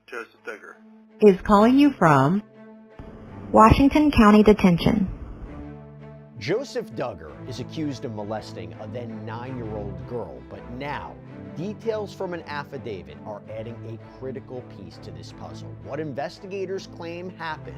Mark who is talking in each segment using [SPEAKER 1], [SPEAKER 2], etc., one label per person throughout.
[SPEAKER 1] Joseph Duggar
[SPEAKER 2] is calling you from
[SPEAKER 3] Washington County Detention.
[SPEAKER 4] Joseph Duggar is accused of molesting a then 9-year-old girl, but now details from an affidavit are adding a critical piece to this puzzle. What investigators claim happened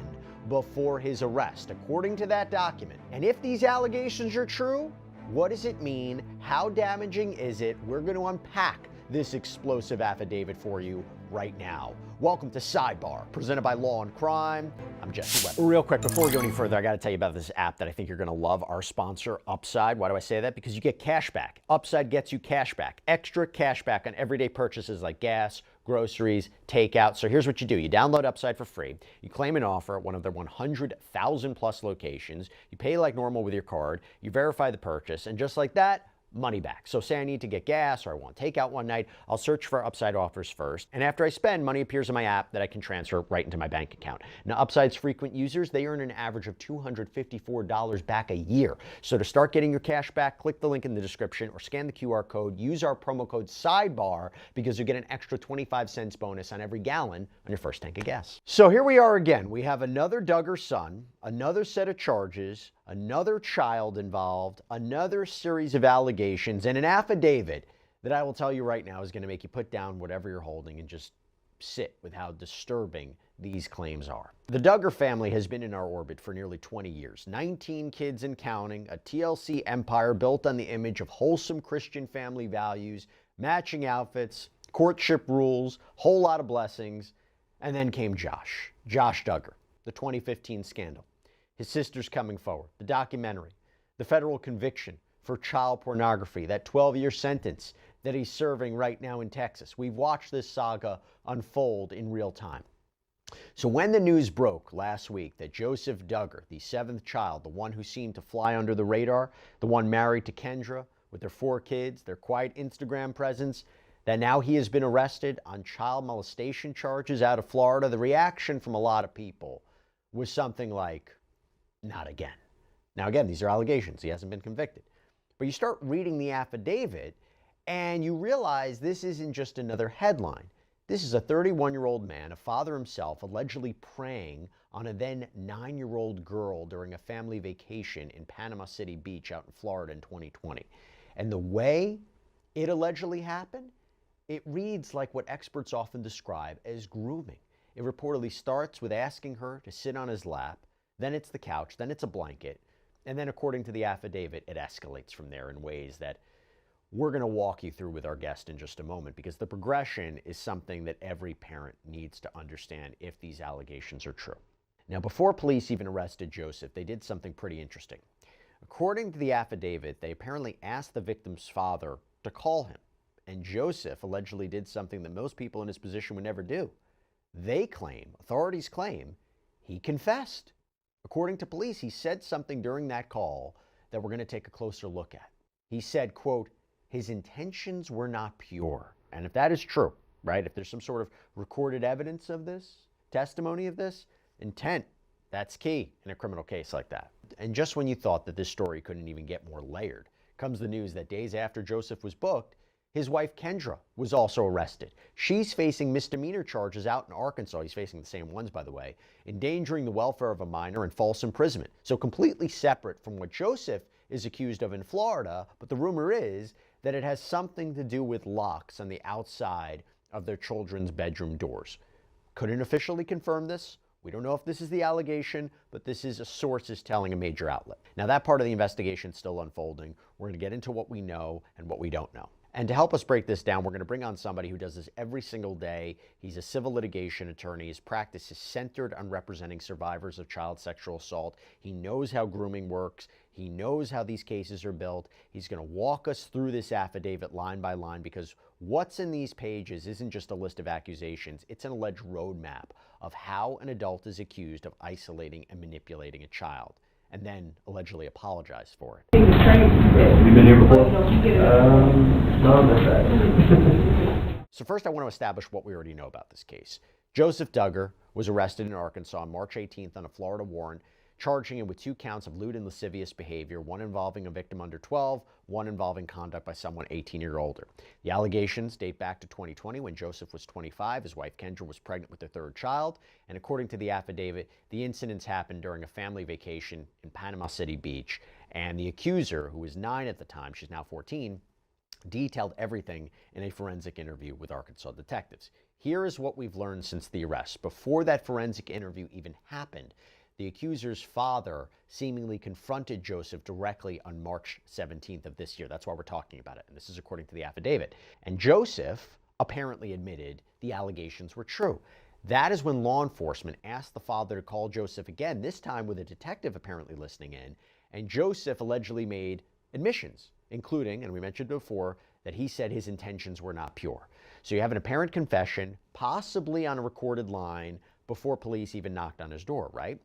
[SPEAKER 4] before his arrest, according to that document. And if these allegations are true, what does it mean? How damaging is it? We're going to unpack this explosive affidavit for you right now. Welcome to Sidebar, presented by Law and Crime. I'm Jesse Webb. Real quick, before we go any further, I got to tell you about this app that I think you're going to love. Our sponsor, Upside. Why do I say that? Because you get cash back. Upside gets you cash back. Extra cash back on everyday purchases like gas, groceries, takeout. So here's what you do. You download Upside for free. You claim an offer at one of their 100,000 plus locations. You pay like normal with your card. You verify the purchase. And just like that, money back. So say I need to get gas or I want takeout one night, I'll search for Upside offers first. And after I spend, money appears in my app that I can transfer right into my bank account. Now, Upside's frequent users, they earn an average of $254 back a year. So to start getting your cash back, click the link in the description or scan the QR code. Use our promo code SIDEBAR because you get an extra 25 cents bonus on every gallon on your first tank of gas. So here we are again. We have another Duggar son, another set of charges, another child involved, another series of allegations, and an affidavit that I will tell you right now is going to make you put down whatever you're holding and just sit with how disturbing these claims are. The Duggar family has been in our orbit for nearly 20 years. 19 kids and counting, a TLC empire built on the image of wholesome Christian family values, matching outfits, courtship rules, whole lot of blessings, and then came Josh Duggar, the 2015 scandal. His sister's coming forward, the documentary, the federal conviction for child pornography, that 12-year sentence that he's serving right now in Texas. We've watched this saga unfold in real time. So when the news broke last week that Joseph Duggar, the 7th child, the one who seemed to fly under the radar, the one married to Kendra with their 4 kids, their quiet Instagram presence, that now he has been arrested on child molestation charges out of Florida, the reaction from a lot of people was something like, not again. Now, again, these are allegations. He hasn't been convicted. But you start reading the affidavit and you realize this isn't just another headline. This is a 31-year-old man, a father himself, allegedly preying on a then 9-year-old girl during a family vacation in Panama City Beach out in Florida in 2020. And the way it allegedly happened, it reads like what experts often describe as grooming. It reportedly starts with asking her to sit on his lap, then it's the couch, then it's a blanket, and then according to the affidavit, it escalates from there in ways that we're going to walk you through with our guest in just a moment, because the progression is something that every parent needs to understand if these allegations are true. Now, before police even arrested Joseph, they did something pretty interesting. According to the affidavit, they apparently asked the victim's father to call him, and Joseph allegedly did something that most people in his position would never do. Authorities claim, he confessed. According to police, he said something during that call that we're going to take a closer look at. He said, quote, his intentions were not pure. And if that is true, right, if there's some sort of recorded evidence of this, testimony of this, intent, that's key in a criminal case like that. And just when you thought that this story couldn't even get more layered, comes the news that days after Joseph was booked, his wife, Kendra, was also arrested. She's facing misdemeanor charges out in Arkansas. He's facing the same ones, by the way, endangering the welfare of a minor and false imprisonment. So completely separate from what Joseph is accused of in Florida, but the rumor is that it has something to do with locks on the outside of their children's bedroom doors. Couldn't officially confirm this. We don't know if this is the allegation, but this is a sources telling a major outlet. Now, that part of the investigation is still unfolding. We're going to get into what we know and what we don't know. And to help us break this down, we're going to bring on somebody who does this every single day. He's a civil litigation attorney. His practice is centered on representing survivors of child sexual assault. He knows how grooming works. He knows how these cases are built. He's going to walk us through this affidavit line by line, because what's in these pages isn't just a list of accusations. It's an alleged roadmap of how an adult is accused of isolating and manipulating a child, and then allegedly apologize for it.
[SPEAKER 5] You've been here before? No, that's right.
[SPEAKER 4] So first I want to establish what we already know about this case. Joseph Duggar was arrested in Arkansas on March 18th on a Florida warrant, charging him with 2 counts of lewd and lascivious behavior, one involving a victim under 12, one involving conduct by someone 18 years or older. The allegations date back to 2020 when Joseph was 25, his wife Kendra was pregnant with their 3rd child, and according to the affidavit, the incidents happened during a family vacation in Panama City Beach, and the accuser, who was 9 at the time, she's now 14, detailed everything in a forensic interview with Arkansas detectives. Here is what we've learned since the arrest. Before that forensic interview even happened, the accuser's father seemingly confronted Joseph directly on March 17th of this year. That's why we're talking about it, and this is according to the affidavit. And Joseph apparently admitted the allegations were true. That is when law enforcement asked the father to call Joseph again, this time with a detective apparently listening in, and Joseph allegedly made admissions, including, and we mentioned before, that he said his intentions were not pure. So you have an apparent confession, possibly on a recorded line, before police even knocked on his door, right?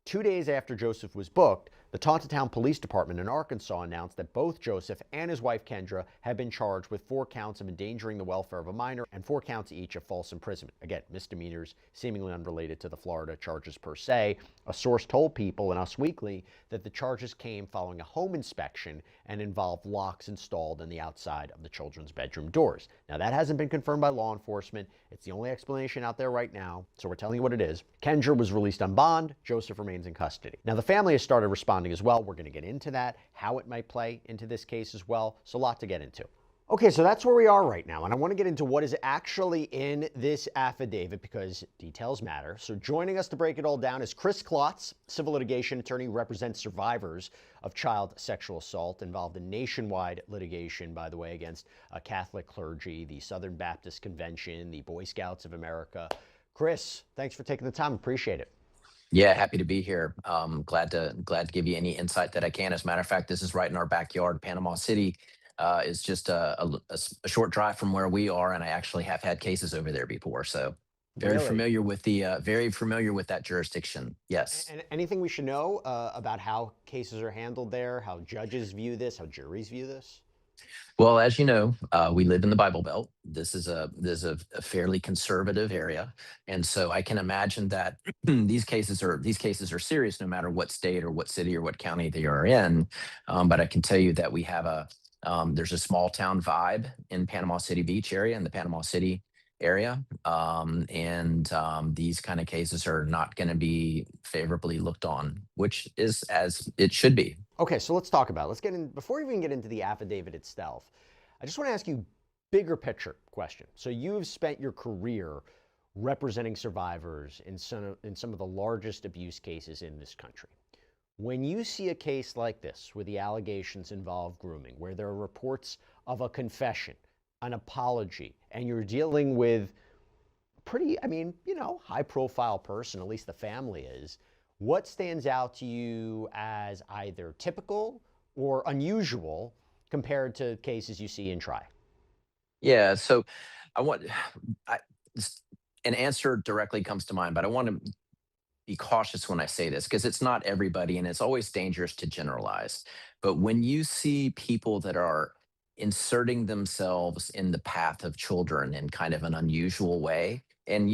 [SPEAKER 4] 2 days after Joseph was booked, the Tontitown Police Department in Arkansas announced that both Joseph and his wife Kendra had been charged with 4 counts of endangering the welfare of a minor and 4 counts each of false imprisonment. Again, misdemeanors seemingly unrelated to the Florida charges per se. A source told People and Us Weekly that the charges came following a home inspection and involved locks installed on the outside of the children's bedroom doors. Now, that hasn't been confirmed by law enforcement. It's the only explanation out there right now, so we're telling you what it is. Kendra was released on bond. Joseph remains in custody. Now, the family has started responding as well. We're going to get into that, how it might play into this case as well. So a lot to get into. Okay, so that's where we are right now, and I want to get into what is actually in this affidavit because details matter. So joining us to break it all down is Chris Klotz, civil litigation attorney who represents survivors of child sexual assault involved in nationwide litigation, by the way, against Catholic clergy, the Southern Baptist Convention, the Boy Scouts of America. Chris, thanks for taking the time. Appreciate it.
[SPEAKER 1] Yeah, happy to be here. Glad to give you any insight that I can. As a matter of fact, this is right in our backyard. Panama City is just a short drive from where we are, and I actually have had cases over there before. So very
[SPEAKER 4] Really?
[SPEAKER 1] familiar with that jurisdiction. Yes.
[SPEAKER 4] And anything we should know about how cases are handled there, how judges view this, how juries view this?
[SPEAKER 1] Well, as you know, we live in the Bible Belt. This is a fairly conservative area, and so I can imagine that these cases are serious, no matter what state or what city or what county they are in. But I can tell you that we have there's a small town vibe in Panama City Beach area, in the Panama City area, and these kind of cases are not going to be favorably looked on, which is as it should be.
[SPEAKER 4] Okay, so let's talk about it. Let's get in, before we even get into the affidavit itself, I just want to ask you a bigger picture question. So you've spent your career representing survivors in some of the largest abuse cases in this country. When you see a case like this, where the allegations involve grooming, where there are reports of a confession, an apology, and you're dealing with pretty, high profile person, at least the family is, what stands out to you as either typical or unusual compared to cases you see in Tri?
[SPEAKER 1] Yeah, so an answer directly comes to mind, but I want to be cautious when I say this because it's not everybody and it's always dangerous to generalize. But when you see people that are inserting themselves in the path of children in kind of an unusual way, and you